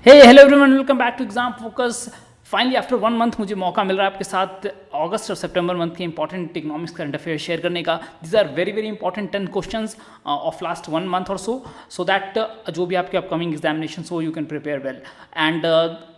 Hey hello everyone, welcome back to exam focus. Finally after 1 month मुझे मौका मिल रहा है आपके साथ अगस्त और सितंबर मंथ के important economics current affair share करने का। These are very very important 10 questions of last 1 month और सो दैट जो भी आपके अपकमिंग एग्जामिनेशन हो you can prepare well. And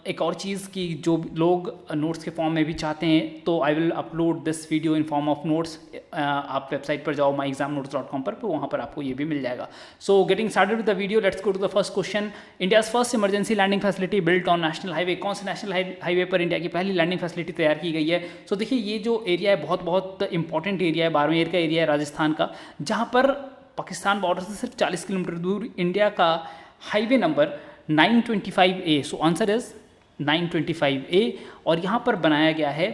एक और चीज़ कि जो लोग नोट्स के फॉर्म में भी चाहते हैं तो I will upload this video in form of notes. आप वेबसाइट पर जाओ myexamnotes.com पर, वहाँ पर आपको ये भी मिल जाएगा। So getting started with the video, let's go to the first question. India's first emergency landing facility built on national highway. कौन से नेशनल हाईवे पर इंडिया की पहली लैंडिंग फैसिलिटी तैयार की गई है? सो देखिए, ये जो एरिया है बहुत बहुत इंपॉर्टेंट एरिया है, बाड़मेर का एरिया है राजस्थान का, जहाँ पर पाकिस्तान बॉर्डर से सिर्फ 40 किलोमीटर दूर इंडिया का highway number 925A। So answer is 925A। और यहाँ पर बनाया गया है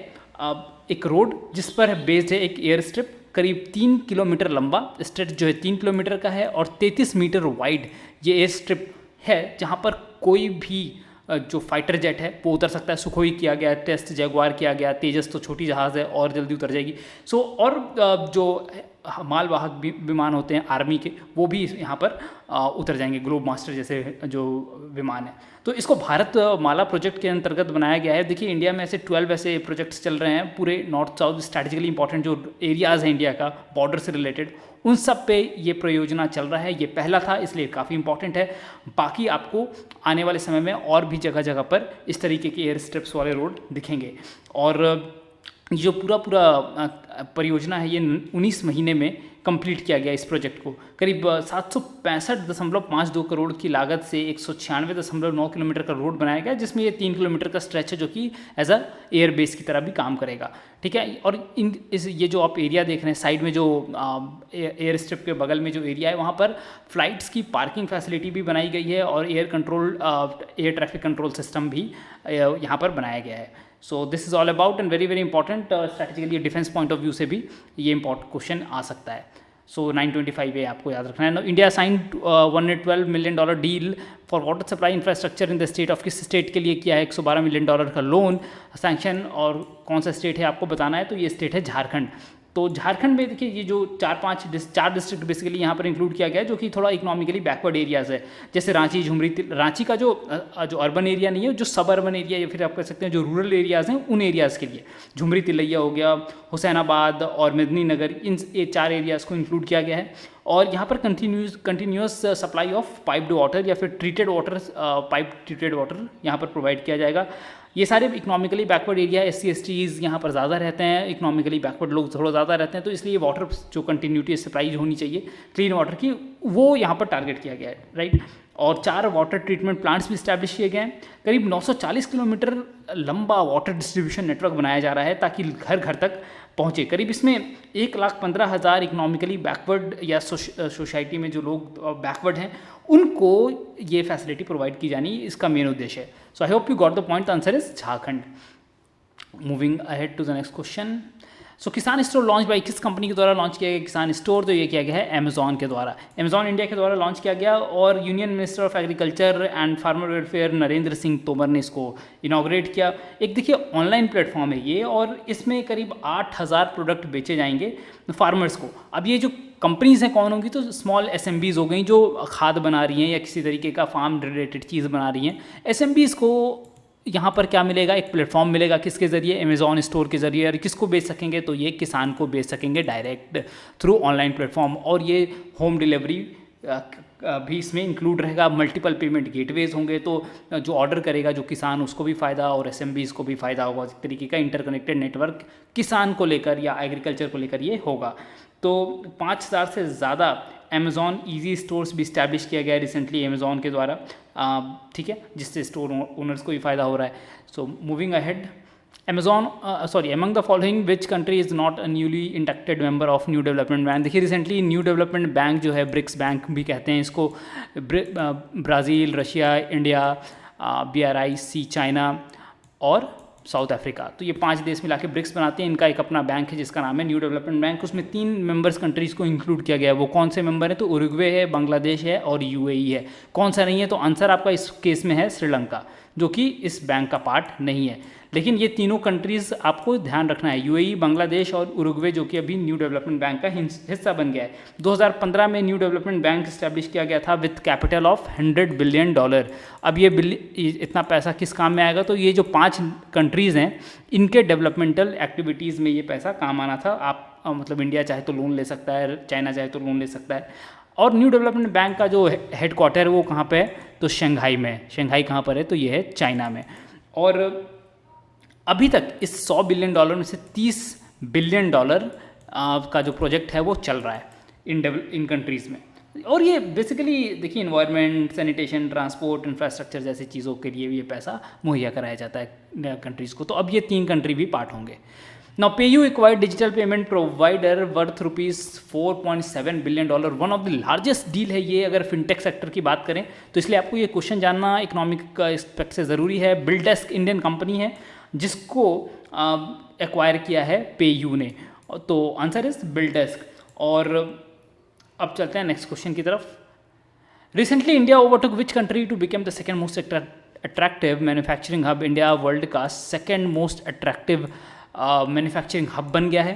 एक रोड जिस पर बेस्ड है एक एयर स्ट्रिप, करीब 3 किलोमीटर लंबा स्ट्रेच जो है 3 किलोमीटर का है और 33 मीटर वाइड ये एयर स्ट्रिप है, जहाँ पर कोई भी जो फाइटर जेट है वो उतर सकता है। सुखोई किया गया टेस्ट, जैगुआर किया गया, तेजस तो छोटी जहाज़ है और जल्दी उतर जाएगी। सो और जो मालवाहक विमान होते हैं आर्मी के, वो भी यहाँ पर उतर जाएंगे, ग्लोब मास्टर जैसे जो विमान है। तो इसको भारत माला प्रोजेक्ट के अंतर्गत बनाया गया है। देखिए, इंडिया में ऐसे 12 ऐसे प्रोजेक्ट्स चल रहे हैं पूरे नॉर्थ साउथ स्ट्रैटेजिकली इंपॉर्टेंट जो एरियाज़ हैं इंडिया का बॉर्डर से रिलेटेड, उन सब पे ये परियोजना चल रहा है। ये पहला था इसलिए काफ़ी इंपॉर्टेंट है। बाकी आपको आने वाले समय में और भी जगह जगह पर इस तरीके के एयर स्ट्रिप्स वाले रोड दिखेंगे। और ये जो पूरा परियोजना है ये 19 महीने में कंप्लीट किया गया। इस प्रोजेक्ट को करीब 765.52 करोड़ की लागत से 196.9 किलोमीटर का रोड बनाया गया, जिसमें ये 3 किलोमीटर का स्ट्रेच है जो कि एज अ एयर बेस की तरह भी काम करेगा। ठीक है। और ये जो आप एरिया देख रहे हैं साइड में, जो एयर स्ट्रिप के बगल में जो एरिया है, वहाँ पर फ्लाइट्स की पार्किंग फैसिलिटी भी बनाई गई है और एयर ट्रैफिक कंट्रोल सिस्टम भी यहाँ पर बनाया गया है। So this is all about and very very important strategically defence point of view से भी ये इंपॉर्टेंट क्वेश्चन आ सकता है। सो 925A आपको याद रखना है। India signed $112 million deal for water supply infrastructure in the state of. किस स्टेट के लिए किया है? $112 मिलियन का लोन सैंक्शन। और कौन सा स्टेट है आपको बताना है, तो ये स्टेट है झारखंड। तो झारखंड में देखिए, ये जो 4 डिस्ट्रिक्ट बेसिकली यहाँ पर इंक्लूड किया गया है जो कि थोड़ा इकोनॉमिकली बैकवर्ड एरियाज़ है, जैसे रांची, झुमरी। रांची का जो अर्बन एरिया नहीं है, जो सब अर्बन एरिया या फिर आप कह सकते हैं जो रूरल एरियाज़ हैं, उन एरियाज़ के लिए झुमरी, तिलैया हो गया, हुसैनाबाद और मेदिनीनगर, इन 4 एरियाज़ को इंक्लूड किया गया है। और यहाँ पर continuous supply of piped water या फिर treated water, pipe treated water यहाँ पर प्रोवाइड किया जाएगा। ये सारे economically backward area, SC STs यहाँ पर ज़्यादा रहते हैं, इकोनॉमिकली बैकवर्ड लोग थोड़ा ज़्यादा रहते हैं, तो इसलिए वाटर जो कंटिन्यूटी सप्लाई होनी चाहिए क्लीन वाटर की, वो यहाँ पर टारगेट किया गया है, राइट। और 4 वाटर ट्रीटमेंट प्लांट्स भी इस्टेब्लिश किए गए हैं। करीब 940 किलोमीटर लंबा वाटर डिस्ट्रीब्यूशन नेटवर्क बनाया जा रहा है ताकि घर घर तक पहुँचे। करीब इसमें 1,15,000 इकोनॉमिकली बैकवर्ड या सोसाइटी में जो लोग बैकवर्ड हैं उनको ये फैसिलिटी प्रोवाइड की जानी, इसका मेन उद्देश्य है। So I hope you got the point. Answer is Jharkhand. Moving ahead to the next question. So Kisan store launch by किस कंपनी के द्वारा लॉन्च किया गया किसान स्टोर? तो ये किया गया है अमेजॉन के द्वारा, अमेजॉन इंडिया के द्वारा लॉन्च किया गया। और union minister of agriculture and farmer welfare Narendra Singh Tomar ने इसको इनॉग्रेट किया। एक देखिए ऑनलाइन प्लेटफॉर्म है ये, और इसमें करीब 8,000 प्रोडक्ट बेचे जाएंगे फार्मर्स को। अब ये जो कंपनीज़ हैं कौन होंगी? तो स्मॉल SMBs हो गई जो खाद बना रही हैं या किसी तरीके का फार्म रिलेटेड चीज़ बना रही हैं। SMBs को यहाँ पर क्या मिलेगा? एक प्लेटफॉर्म मिलेगा, किसके ज़रिए? अमेजॉन स्टोर के ज़रिए। और किसको बेच सकेंगे? तो ये किसान को बेच सकेंगे डायरेक्ट थ्रू ऑनलाइन प्लेटफॉर्म। और ये होम डिलीवरी भी इसमें इंक्लूड रहेगा। मल्टीपल पेमेंट गेटवेज होंगे, तो जो ऑर्डर करेगा जो किसान, उसको भी फ़ायदा और SMBs को भी फ़ायदा होगा। इस तरीके का इंटरकनेक्टेड नेटवर्क किसान को लेकर या एग्रीकल्चर को लेकर ये होगा। तो 5,000 से ज़्यादा अमेजॉन ईजी स्टोर्स भी इस्टेब्लिश किया गया है रिसेंटली अमेजॉन के द्वारा, ठीक है, जिससे स्टोर ओनर्स को भी फ़ायदा हो रहा है। So moving ahead, among the following which country is not a newly inducted member of new development bank? देखिए रिसेंटली न्यू डेवलपमेंट बैंक जो है, ब्रिक्स बैंक भी कहते हैं इसको, Brazil, Russia, India, BRIC China और साउथ अफ्रीका, तो ये 5 देश मिला के ब्रिक्स बनाते हैं। इनका एक अपना बैंक है जिसका नाम है न्यू डेवलपमेंट बैंक। उसमें 3 मेंबर्स कंट्रीज़ को इंक्लूड किया गया है। वो कौन से मेंबर है? तो उरुग्वे है, बांग्लादेश है और UAE है। कौन सा नहीं है? तो आंसर आपका इस केस में है श्रीलंका। जो कि इस बैंक का पार्ट नहीं है। लेकिन ये तीनों कंट्रीज़ आपको ध्यान रखना है, यूएई, बांग्लादेश और उरुग्वे, जो कि अभी न्यू डेवलपमेंट बैंक का हिस्सा बन गया है। 2015 में न्यू डेवलपमेंट बैंक इस्टेब्लिश किया गया था विथ कैपिटल ऑफ $100 बिलियन। अब ये इतना पैसा किस काम में आएगा? तो ये जो 5 कंट्रीज़ हैं इनके डेवलपमेंटल एक्टिविटीज़ में ये पैसा काम आना था। आप मतलब इंडिया चाहे तो लोन ले सकता है, चाइना चाहे तो लोन ले सकता है। और न्यू डेवलपमेंट बैंक का जो हेडक्वार्टर है वो कहाँ पे है? तो शंघाई में है। शंघाई कहाँ पर है? तो ये है चाइना में। और अभी तक इस $100 बिलियन में से $30 बिलियन का जो प्रोजेक्ट है वो चल रहा है इन कंट्रीज़ में। और ये बेसिकली देखिए इन्वायरमेंट, सैनिटेशन, ट्रांसपोर्ट, इंफ्रास्ट्रक्चर जैसी चीज़ों के लिए भी ये पैसा मुहैया कराया जाता है कंट्रीज़ को। तो अब ये 3 कंट्री भी पार्ट होंगे। Now PayU acquired digital payment provider worth rupees $4.7 billion, one of the largest deal है ये अगर फिनटेक सेक्टर की बात करें तो। इसलिए आपको ये क्वेश्चन जानना इकोनॉमिक एस्पेक्ट से ज़रूरी है। बिल्डेस्क इंडियन कंपनी है जिसको एक्वायर किया है PayU ने, तो आंसर इज बिल्डेस्क। और अब चलते हैं नेक्स्ट क्वेश्चन की तरफ। Recently India overtook which country to become the second most attractive manufacturing hub? India world का second most attractive manufacturing hub बन गया है।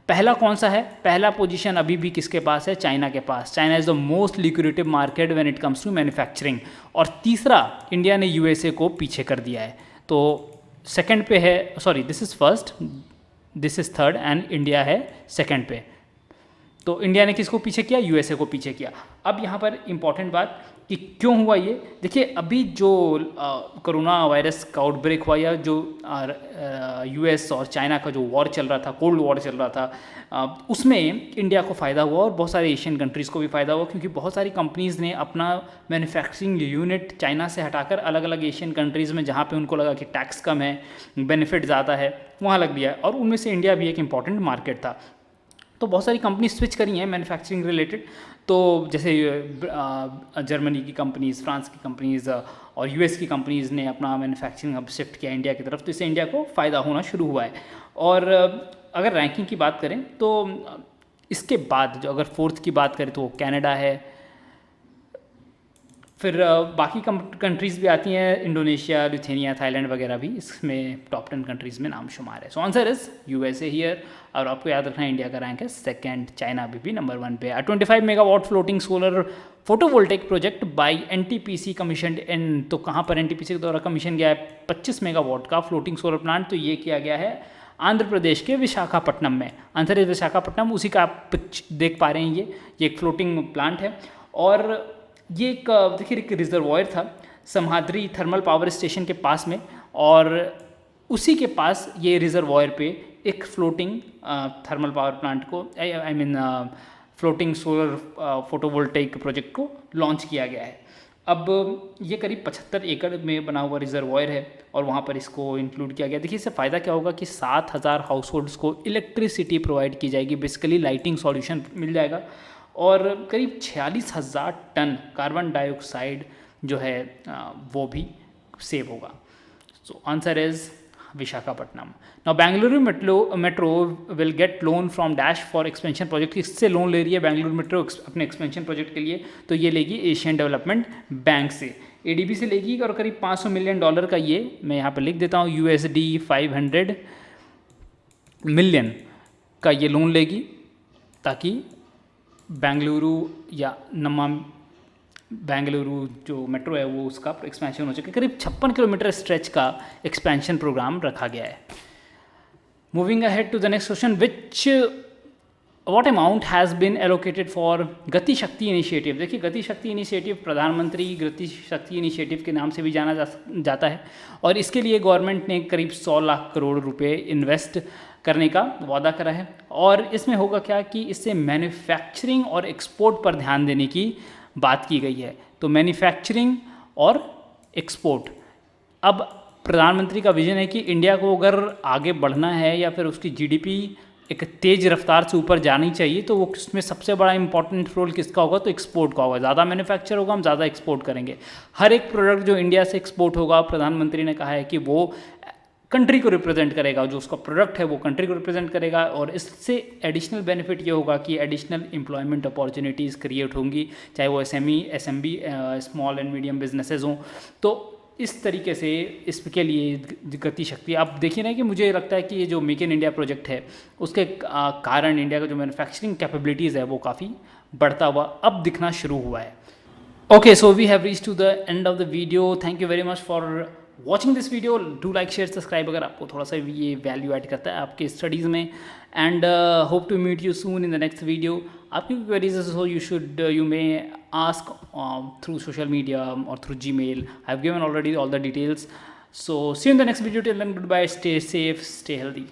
पहला कौन सा है? पहला पोजीशन अभी भी किसके पास है? चाइना के पास। China is the most liquidative market when it comes to manufacturing. और तीसरा इंडिया ने यूएसए को पीछे कर दिया है। तो सेकंड पे है, sorry this is first, this is third and India है सेकंड पे। तो इंडिया ने किसको पीछे किया? यूएसए को पीछे किया। अब यहाँ पर इंपॉर्टेंट बात कि क्यों हुआ ये, देखिए अभी जो कोरोना वायरस का आउटब्रेक हुआ या जो यूएस और चाइना का जो वॉर चल रहा था, कोल्ड वॉर चल रहा था, उसमें इंडिया को फ़ायदा हुआ और बहुत सारे एशियन कंट्रीज़ को भी फ़ायदा हुआ, क्योंकि बहुत सारी कंपनीज़ ने अपना मैन्युफैक्चरिंग यूनिट चाइना से हटाकर अलग अलग एशियन कंट्रीज़ में, जहाँ पे उनको लगा कि टैक्स कम है, बेनिफिट ज़्यादा है, वहाँ लग दिया। और उनमें से इंडिया भी एक इम्पॉर्टेंट मार्केट था। तो बहुत सारी कंपनी स्विच करी हैं मैन्युफैक्चरिंग रिलेटेड। तो जैसे जर्मनी की कंपनीज़, फ्रांस की कंपनीज़ और यूएस की कंपनीज़ ने अपना मैन्युफैक्चरिंग हब शिफ्ट किया इंडिया की तरफ, तो इससे इंडिया को फ़ायदा होना शुरू हुआ है। और अगर रैंकिंग की बात करें तो इसके बाद जो अगर फोर्थ की बात करें तो वो कनाडा है, फिर बाकी कंट्रीज़ भी आती हैं, इंडोनेशिया, लिथुआनिया, थाईलैंड वगैरह भी इसमें टॉप 10 कंट्रीज़ में नाम शुमार है। So answer is USA here. और आपको याद रखना है इंडिया का रैंक है सेकंड, चाइना अभी भी नंबर 1 पे है। 25 megawatt floating solar photovoltaic project by NTPC commission इन, तो कहाँ पर एनटीपीसी के द्वारा कमीशन गया है? 25 मेगावाट का फ्लोटिंग सोलर प्लांट, तो ये किया गया है आंध्र प्रदेश के विशाखापट्टनम में। आंसर इज विशाखापट्टनम, उसी का आप देख पा रहे हैं, ये एक फ्लोटिंग प्लांट है। और ये एक देखिए एक रिजर्वॉयर था समहाद्री थर्मल पावर स्टेशन के पास में, और उसी के पास ये रिजर्वॉयर पे एक फ्लोटिंग थर्मल पावर प्लांट को I mean floating solar photovoltaic project को लॉन्च किया गया है। अब ये करीब 75 एकड़ में बना हुआ रिजर्वॉयर है और वहाँ पर इसको इंक्लूड किया गया। देखिए इससे फ़ायदा क्या होगा कि 7000 हाउस को इलेक्ट्रिसिटी प्रोवाइड की जाएगी, बेसिकली लाइटिंग सॉल्यूशन मिल जाएगा, और करीब 46,000 टन कार्बन डाइऑक्साइड जो है वो भी सेव होगा। So answer is Visakhapatnam. Now Bengaluru metro will get loan from dash for expansion project. किससे लोन ले रही है बेंगलुरु मेट्रो अपने एक्सपेंशन प्रोजेक्ट के लिए? तो ये लेगी एशियन डेवलपमेंट बैंक से, एडीबी से लेगी, और करीब $500 मिलियन का ये मैं यहाँ पर लिख देता हूँ USD 500 मिलियन का ये लोन लेगी, ताकि बेंगलुरु या बेंगलुरु जो मेट्रो है वो उसका एक्सपेंशन हो सके। करीब 56 किलोमीटर स्ट्रेच का एक्सपेंशन प्रोग्राम रखा गया है। Moving ahead to the next question, which what amount has been allocated for Gati Shakti initiative? देखिए गति शक्ति इनिशिएटिव प्रधानमंत्री गति शक्ति इनिशिएटिव के नाम से भी जाना जाता है, और इसके लिए गवर्नमेंट ने करीब 100 लाख करोड़ रुपए इन्वेस्ट करने का वादा करा है। और इसमें होगा क्या कि इससे मैन्युफैक्चरिंग और एक्सपोर्ट पर ध्यान देने की बात की गई है। तो मैन्युफैक्चरिंग और एक्सपोर्ट, अब प्रधानमंत्री का विजन है कि इंडिया को अगर आगे बढ़ना है या फिर उसकी जीडीपी एक तेज़ रफ्तार से ऊपर जानी चाहिए, तो वो उसमें सबसे बड़ा इंपॉर्टेंट रोल किसका होगा? तो एक्सपोर्ट का होगा। ज़्यादा मैन्युफैक्चर होगा, हम ज़्यादा एक्सपोर्ट करेंगे। हर एक प्रोडक्ट जो इंडिया से एक्सपोर्ट होगा, प्रधानमंत्री ने कहा है कि वो कंट्री को रिप्रेजेंट करेगा, जो उसका प्रोडक्ट है वो कंट्री को रिप्रेजेंट करेगा, और इससे एडिशनल बेनिफिट ये होगा कि एडिशनल एम्प्लॉयमेंट अपॉर्चुनिटीज़ क्रिएट होंगी, चाहे वो SME, SMB, small and medium businesses हों। तो इस तरीके से इसके लिए गति शक्ति, आप देखिए ना कि मुझे लगता है कि ये जो मेक इन इंडिया प्रोजेक्ट है उसके कारण इंडिया का जो मैन्युफैक्चरिंग कैपेबिलिटीज़ है वो काफ़ी बढ़ता हुआ अब दिखना शुरू हुआ है. Okay, so we have reached to the end of the video. Thank you very much for watching this video. Do like, share, subscribe अगर आपको थोड़ा सा ये वैल्यू ऐड करता है आपके स्टडीज़ में. And hope to meet you soon in the next video. आपकी queries so you may ask through social media or through Gmail. I've given already all the details. So see you in the next video. Till then, goodbye. Stay safe. Stay healthy.